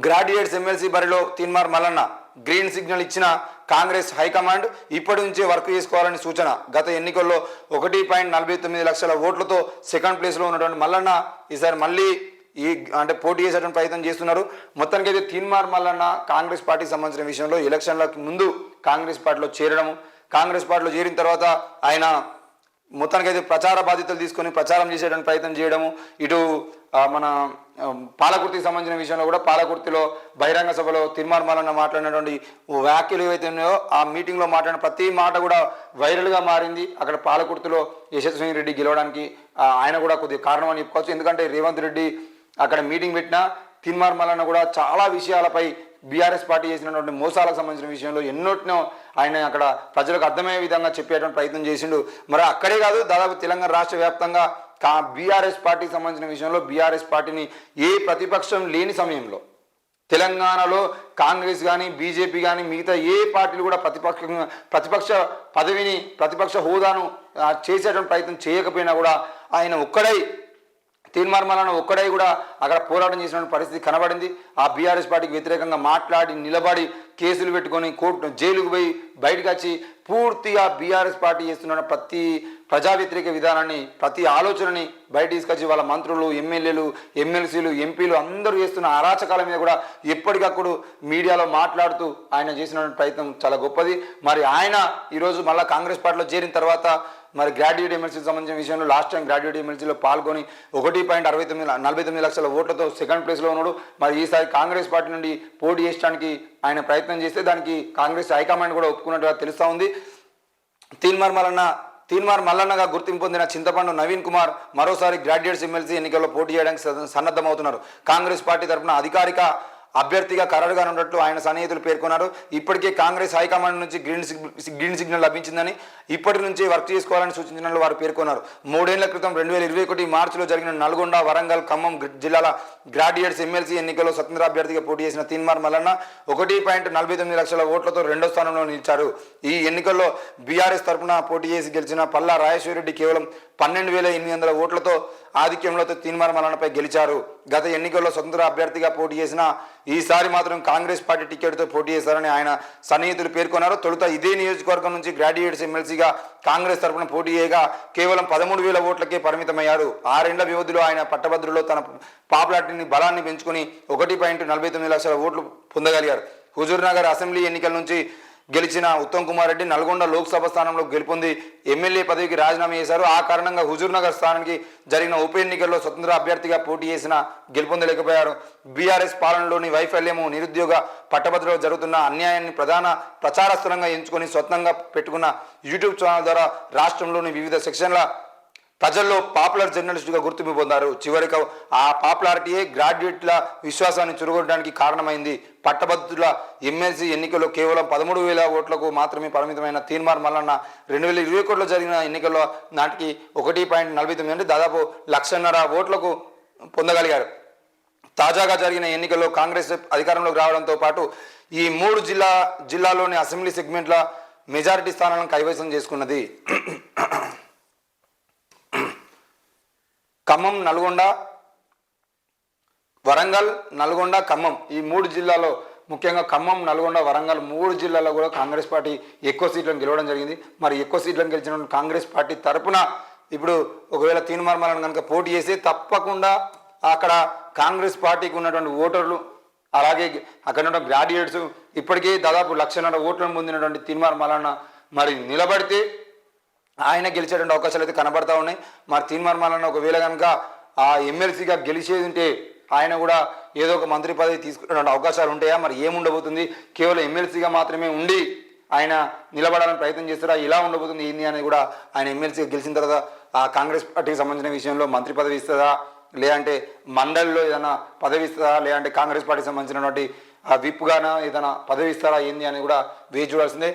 Graduates MLC బరిలో Teenmar Mallanna green signal ఇచ్చిన Congress high command ఇప్పటి నుంచే వర్క్ చేసుకోవాలని సూచన. గత ఎన్నికల్లో 1.49 లక్షల ఓట్లతో సెకండ్ ప్లేస్లో ఉన్నటువంటి మల్లన్న ఈసారి మళ్ళీ పోటీ చేసేటువంటి ప్రయత్నం చేస్తున్నారు. మొత్తానికి అయితే తీన్మార్ మల్లన్న కాంగ్రెస్ పార్టీకి సంబంధించిన విషయంలో ఎలక్షన్లకు ముందు కాంగ్రెస్ పార్టీలో చేరడము, కాంగ్రెస్ పార్టీలో చేరిన తర్వాత ఆయన మొత్తానికైతే ప్రచార బాధ్యతలు తీసుకొని ప్రచారం చేసేటువంటి ప్రయత్నం చేయడము, ఇటు మన పాలకుర్తికి సంబంధించిన విషయంలో కూడా పాలకుర్తిలో బహిరంగ సభలో తీన్మార్ మల్లన్న మాట్లాడినటువంటి వ్యాఖ్యలు ఏవైతే ఉన్నాయో ఆ మీటింగ్లో మాట్లాడిన ప్రతి మాట కూడా వైరల్గా మారింది. అక్కడ పాలకుర్తిలో యశస్విని రెడ్డి గెలవడానికి ఆయన కూడా కొద్దిగా కారణం అని చెప్పుకోవచ్చు. ఎందుకంటే రేవంత్ రెడ్డి అక్కడ మీటింగ్ పెట్టినా తీన్మార్ మల్లన్న కూడా చాలా విషయాలపై బీఆర్ఎస్ పార్టీ చేసినటువంటి మోసాలకు సంబంధించిన విషయంలో ఎన్నోటినో ఆయన అక్కడ ప్రజలకు అర్థమయ్యే విధంగా చెప్పేటువంటి ప్రయత్నం చేసిండు. మరి అక్కడే కాదు, దాదాపు తెలంగాణ రాష్ట్ర వ్యాప్తంగా బీఆర్ఎస్ పార్టీకి సంబంధించిన విషయంలో బీఆర్ఎస్ పార్టీని ఏ ప్రతిపక్షం లేని సమయంలో తెలంగాణలో కాంగ్రెస్ కానీ బీజేపీ కానీ మిగతా ఏ పార్టీలు కూడా ప్రతిపక్ష పదవిని ప్రతిపక్ష హోదాను చేసేటువంటి ప్రయత్నం చేయకపోయినా కూడా ఆయన ఒక్కడై తీన్మార్ మల్లన్న ఒక్కడై కూడా అక్కడ పోరాటం చేసినటువంటి పరిస్థితి కనబడింది. ఆ బీఆర్ఎస్ పార్టీకి వ్యతిరేకంగా మాట్లాడి నిలబడి కేసులు పెట్టుకొని కోర్టు జైలుకు పోయి బయటకు వచ్చి పూర్తిగా బీఆర్ఎస్ పార్టీ చేస్తున్న ప్రతి ప్రజా వ్యతిరేక విధానాన్ని ప్రతి ఆలోచనని బయట తీసుకొచ్చి వాళ్ళ మంత్రులు ఎమ్మెల్యేలు ఎమ్మెల్సీలు ఎంపీలు అందరూ చేస్తున్న అరాచకాల మీద కూడా ఎప్పటికప్పుడు మీడియాలో మాట్లాడుతూ ఆయన చేసిన ప్రయత్నం చాలా గొప్పది. మరి ఆయన ఈరోజు మళ్ళీ కాంగ్రెస్ పార్టీలో చేరిన తర్వాత మరి గ్రాడ్యుయేట్ ఎమ్మెల్సీకి సంబంధించిన విషయంలో లాస్ట్ టైం గ్రాడ్యుయేట్ ఎమ్మెల్సీలో పాల్గొని 1.49 లక్షల ఓట్లతో సెకండ్ ప్లేస్లో ఉన్నాడు. మరి ఈసారి కాంగ్రెస్ పార్టీ నుండి పోటీ చేయడానికి ఆయన ప్రయత్నం చేస్తే దానికి కాంగ్రెస్ హైకమాండ్ కూడా ఒప్పుకున్నట్టుగా తెలుస్తూ ఉంది. తీన్మార్ మల్లన్నగా గుర్తింపు పొందిన చింతపండు నవీన్ కుమార్ మరోసారి గ్రాడ్యుయేట్స్ ఎమ్మెల్సీ ఎన్నికల్లో పోటీ చేయడానికి సన్నద్ధమవుతున్నారు. కాంగ్రెస్ పార్టీ తరఫున అధికారిక అభ్యర్థిగా ఖరారుగా ఉన్నట్లు ఆయన సన్నిహితులు పేర్కొన్నారు. ఇప్పటికే కాంగ్రెస్ హైకమాండ్ నుంచి గ్రీన్ సిగ్నల్ లభించిందని ఇప్పటి నుంచి వర్క్ చేసుకోవాలని సూచించినట్లు వారు పేర్కొన్నారు. 3 ఏళ్ల క్రితం 2021 మార్చిలో జరిగిన నల్గొండ, వరంగల్, ఖమ్మం జిల్లాల గ్రాడ్యుయేట్స్ ఎమ్మెల్సీ ఎన్నికల్లో స్వతంత్ర అభ్యర్థిగా పోటీ చేసిన తీన్మార్ మల్లన్న 1.49 లక్షల ఓట్లతో 2వ స్థానంలో నిలిచారు. ఈ ఎన్నికల్లో బీఆర్ఎస్ తరఫున పోటీ చేసి గెలిచిన పల్లా రాజేశ్వరరెడ్డి కేవలం 12,800 ఓట్లతో ఆధిక్యంలో తీన్మార్ మల్లన్నపై గెలిచారు. గత ఎన్నికల్లో స్వతంత్ర అభ్యర్థిగా పోటీ చేసిన ఈసారి మాత్రం కాంగ్రెస్ పార్టీ టికెట్తో పోటీ చేశారని ఆయన సన్నిహితులు పేర్కొన్నారు. తొలుత ఇదే నియోజకవర్గం నుంచి గ్రాడ్యుయేట్స్ ఎమ్మెల్సీగా కాంగ్రెస్ తరఫున పోటీ చేయగా కేవలం 13,000 ఓట్లకే పరిమితమయ్యారు. 6 ఏళ్ల వ్యవధిలో ఆయన పట్టభద్రులో తన పాపులారిటీని బలాన్ని పెంచుకుని 1.49 లక్షల ఓట్లు పొందగలిగారు. హుజూర్నగర్ అసెంబ్లీ ఎన్నికల నుంచి గెలిచిన ఉత్తమ్ కుమార్ రెడ్డి నల్గొండ లోక్సభ స్థానంలో గెలుపొంది ఎమ్మెల్యే పదవికి రాజీనామా చేశారు. ఆ కారణంగా హుజూర్నగర్ స్థానానికి జరిగిన ఉప ఎన్నికల్లో స్వతంత్ర అభ్యర్థిగా పోటీ చేసిన గెలుపొందలేకపోయారు. బీఆర్ఎస్ పాలనలోని వైఫల్యము, నిరుద్యోగ పట్టభద్రులో జరుగుతున్న అన్యాయాన్ని ప్రధాన ప్రచారస్థలంగా ఎంచుకొని స్వతంత్రంగా పెట్టుకున్న యూట్యూబ్ ఛానల్ ద్వారా రాష్ట్రంలోని వివిధ సెక్షన్ల ప్రజల్లో పాపులర్ జర్నలిస్టుగా గుర్తింపు పొందారు. చివరికి ఆ పాపులారిటీయే గ్రాడ్యుయేట్ల విశ్వాసాన్ని చురుగొట్టడానికి కారణమైంది. పట్టభద్రుల ఎమ్మెల్సీ ఎన్నికల్లో కేవలం 13,000 ఓట్లకు మాత్రమే పరిమితమైన తీన్మార్ మల్లన్న 2021లో జరిగిన ఎన్నికల్లో నాటికి 1.49 అంటే దాదాపు 1,50,000 ఓట్లకు పొందగలిగారు. తాజాగా జరిగిన ఎన్నికల్లో కాంగ్రెస్ అధికారంలోకి రావడంతో పాటు ఈ 3 జిల్లాల్లోని అసెంబ్లీ సెగ్మెంట్ల మెజారిటీ స్థానాలను కైవసం చేసుకున్నది. ఖమ్మం, నల్గొండ, వరంగల్, నల్గొండ, ఖమ్మం ఈ 3 జిల్లాల్లో ముఖ్యంగా ఖమ్మం, నల్గొండ, వరంగల్ 3 జిల్లాల్లో కూడా కాంగ్రెస్ పార్టీ ఎక్కువ సీట్లను గెలవడం జరిగింది. మరి ఎక్కువ సీట్లను గెలిచిన కాంగ్రెస్ పార్టీ తరపున ఇప్పుడు ఒకవేళ తీన్మార్ మల్లన్న కనుక పోటీ చేస్తే తప్పకుండా అక్కడ కాంగ్రెస్ పార్టీకి ఉన్నటువంటి ఓటర్లు అలాగే అక్కడ ఉన్న గ్రాడ్యుయేట్స్ ఇప్పటికే దాదాపు 1,00,000 ఓట్లను పొందినటువంటి తీన్మార్ మల్లన్న మరి నిలబడితే ఆయన గెలిచేటువంటి అవకాశాలు అయితే కనబడతా ఉన్నాయి. మరి తీన్మార్ మల్లన్న ఒకవేళ కనుక ఆ ఎమ్మెల్సీగా గెలిచేది ఉంటే ఆయన కూడా ఏదో ఒక మంత్రి పదవి తీసుకునే అవకాశాలు ఉంటాయా, మరి ఏముండబోతుంది? కేవలం ఎమ్మెల్సీగా మాత్రమే ఉండి ఆయన నిలబడాలని ప్రయత్నం చేస్తారా, ఇలా ఉండబోతుంది ఏంది అనేది కూడా ఆయన ఎమ్మెల్సీగా గెలిచిన తర్వాత ఆ కాంగ్రెస్ పార్టీకి సంబంధించిన విషయంలో మంత్రి పదవి ఇస్తుందా, లేదంటే మండలిలో ఏదైనా పదవి ఇస్తుందా, లేదంటే కాంగ్రెస్ పార్టీకి సంబంధించినటువంటి విప్గానా ఏదైనా పదవి ఇస్తారా ఏంది అని కూడా వేచి చూడాల్సిందే.